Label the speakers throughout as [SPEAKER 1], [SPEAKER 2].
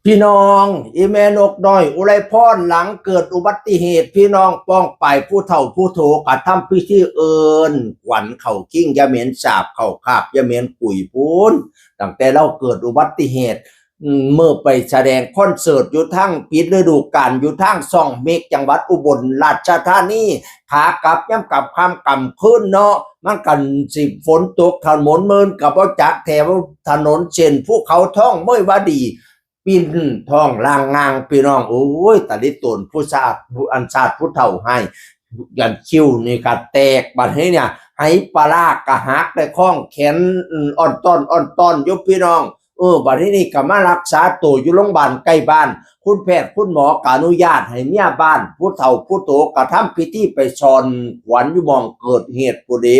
[SPEAKER 1] พี่น้องอีเมนกน้อยอุไรพรหลังเกิดอุบัติเหตุพี่น้องป้องไปผู้เฒ่าผู้โถกระทำพิธีเอิญขวัญเข่ากิ้งยาเหม็นสาบเข่าคาบยาเหม็นปุ๋ยพูนตั้งแต่เราเกิดอุบัติเหตุเมื่อไปแสดงคอนเสิร์ตอยู่ทั้งปิดฤดูกาลอยู่ทั้งซ่องเมกจังหวัดอุบลราชธานีขากลับย่ำกลับคำกำขึ้นเนาะมันกันสิฝนตกถนนเมินกับว่าจักแถวถนนเช่นภูเขาท่องเมื่อว่าดี ปีนท้องล่างงางพี่น้องโอ้ยตาลิตนผู้ชาติผู้อันชาติผู้เฒ่าให้ยันคิ้วนี่ก็แตกบัดให้เนี่ยให้ปลากระหักได้ข้องแขนอ่อนต้อนยุบพี่น้องบัดนี้นี่ก็มารักษาตัวอยู่โรงพยาบาลใกล้บ้านคุณแพทย์คุณหมอก็อนุญาตให้เมียบ้านผู้เฒ่าผู้โตกระทำพิธีไปชอนขวัญอยู่มองเกิดเหตุผู้ดี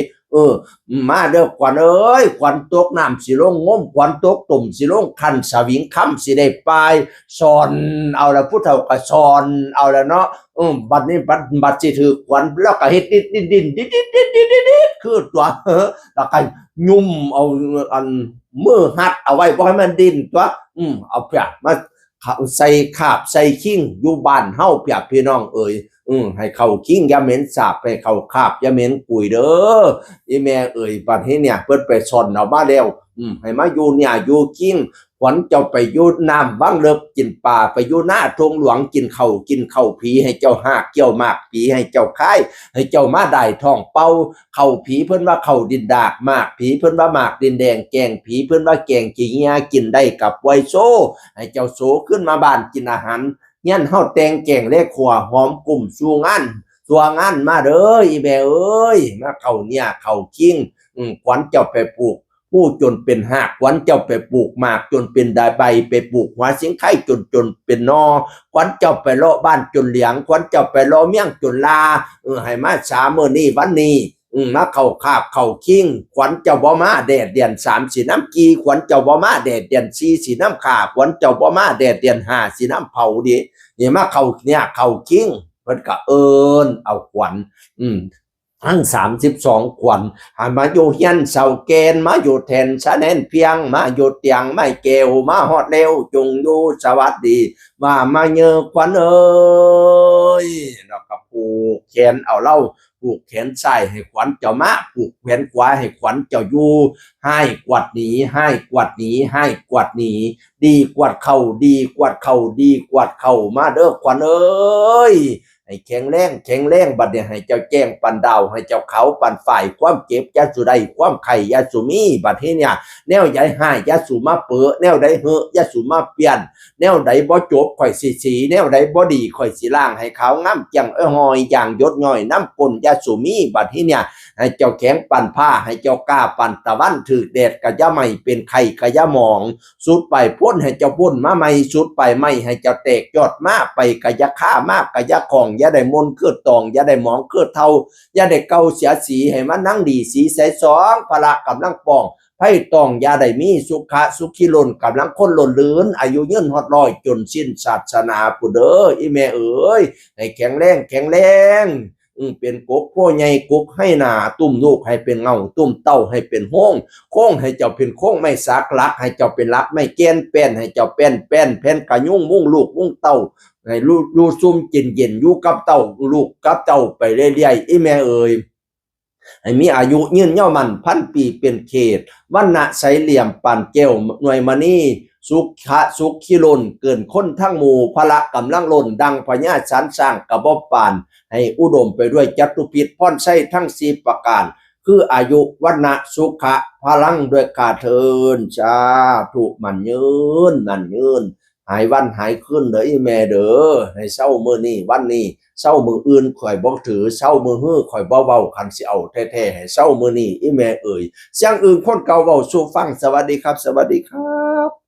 [SPEAKER 1] มาเด้อขวัญเอ้ยขวัญตกน้ำสิลงงมขวัญตกตุ่มสิลงคันสวิงค่ำสิได้ปลายสอนเอาละผู้เฒ่าก็สอนเอาละเนาะบัดนี้บัดสิถือขวัญแล้วก็เฮ็ดดินคือตัวแล้วก็ยุ่มเอาอันมือหัดเอาไว้บ่ให้มันดิ้นตัวเอาเปียมาใส่คาบใส่ขิ้งอยู่บ้านเฮาเปียพี่น้องเอ้ยให้เขาคิงยาเหม็นสาบให้เขาคาบยาเหม็นกุยเด้ออีแม่เอ่ยบัดนี้เนี่ยเพิ่นไปสอนเอามาแล้วให้มาอยู่เนี่ยอยู่คิงขวัญเจ้าไปอยู่น้ำวังเลิกกินปลาไปอยู่หน้าทงหลวงกินข้าวผีให้เจ้าหากเกี่ยวมากผีให้เจ้าค่ายให้เจ้ามาได้ท้องเป่าเข้าผีเพิ่นว่าเข้าดินดากมากผีเพิ่นว่ามากดินแดงแกงผีเพิ่นว่าแกงขี้เหี่ยกินได้กับไวโซให้เจ้าโสขึ้นมาบ้านกินอาหารยันเฮาแต่งแกงเลขขัวหอมกลุ่มสู่งานสัวงานมาเด้ออีแม่เอ้ยมาเข้าเนี่ยเข้าคิงขวัญเจ้าไปปลูกผู้จนเป็นหากขวัญเจ้าไปปลูกหมากจนเป็นได้ใบไปปลูกหัวสิงไข่จนเป็นนอขวัญเจ้าไปเลาะบ้านจนเหลียงขวัญเจ้าไปเลาะเมี่ยงจนลาให้มาสามื้อนี้วันนี้มาเข้าคาบเข้าคิงขวัญเจ้าบ่มาแดดเดือน3สีน้ำกีขวัญเจ้าบ่มาแดดเดือน4สีน้ำขาขวัญเจ้าบ่มาแดดเดือน5สีน้ำเผาดินี่มาเข้าเนี่ยเข้าคิงเพิ่นก็เอาขวัญทั้ง32ขวัญหันมาอยู่เฮียนเสาเกณฑ์มาอยู่แทนชะแนนเพียงมาอยู่เตียงไม่เกวมาฮอดเร็วจงอยู่สวัสดีมาเยอขวัญเอ้ยแล้วก็ผูกแขนเอาเล่าผูกแขนซ้ายให้ขวัญเจ้ามาผูกแขนขวาให้ขวัญเจ้าอยู่ให้กวาดหนีให้กวาดหนีให้กวาดหนีดีกวาดเข่าดีกวาดเข่าดีกวาดเข่ามาเด้อขวัญเอ้ยให้แข็งแรงบัดเนี่ยให้เจ้าแจ้งปันดาวให้เจ้าเขาปันฝ่ายความเจ็บยาสุใดความไข่ยาสุมีบัดนี้เนี่ยแนวใหญ่ให้ยาสุมาเปื้อแนวใดเหอะยาสุมาเปลี่ยนแนวใดบ่จบข่อยสีแนวใดบ่ดีข่อยสิล้างให้ขาวงามจังหอยอย่างยดย่อยน้ำปนยาสุมีบัดนี้เนี่ยให้เจ้าแข็งปันผ้าให้เจ้ากล้าปันตะวันถือแดดกะยะไม่เป็นไข่กะยะหมองสุดไปพ้นให้เจ้าพ้นมาไม่สุดไปไม่ให้เจ้าแตกยอดมาไปกะยะฆ่ามากกะยะของอย่าได้มนเกิดตองอย่าได้หมองเกิดเท่าอย่าได้เก่าเสียสีให้มันนั่งดีสีใสสองพละกำลังปองไพ่ตองอย่าได้มีสุขะสุขิลนกำลังคนล้นลื่นอายุยืนฮอดร้อยจนสิ้นศาสนาผู้เด้ออีแม่เอ๋ยให้แข็งแรงเป็นกบพ่อใหญ่กบให้หนาตุ้มลูกให้เป็นเงาตุ้มเต้าให้เป็นห้องโค้งให้เจ้าเป็นโค้งไม่สักลักให้เจ้าเป็นลักไม่แก้นแป้นให้เจ้าแป้นแผ่นกะยุ่งมุ่งลูกมุ่งเต้าให้ลูซุ่มเย็นอยู่กับเต้าลูกกับเต้าไปเรื่อยๆอีแม่เอ๋ยให้มีอายุยืนยาวมันพันปีเป็นเขตวันณะใสเหลี่ยมปานแก้วหน่วยมณีสุขขิลนเกินคนทั้งหมู่พละกำลังล้นดังพญาสันสร้างกระบอกปานให้อุดมไปด้วยจตุพิษพรไส้ทั้ง4ประการคืออายุวันณะสุขะพลังด้วยกาเทินสาธุมันยืนหายวันหายคืนเด้ออีแม่เด้อให้เศร้ามื้อนี้วันนี้เศร้ามื้ออื่นข่อยบ่ถือเศร้ามื้อฮื้อข่อยบ่เว้าคันสิเอาแท้ๆให้เศร้ามื้อนี้อีแม่เอ่ยเสียงอื่นคนเก่าเว้าสู่ฟังสวัสดีครับ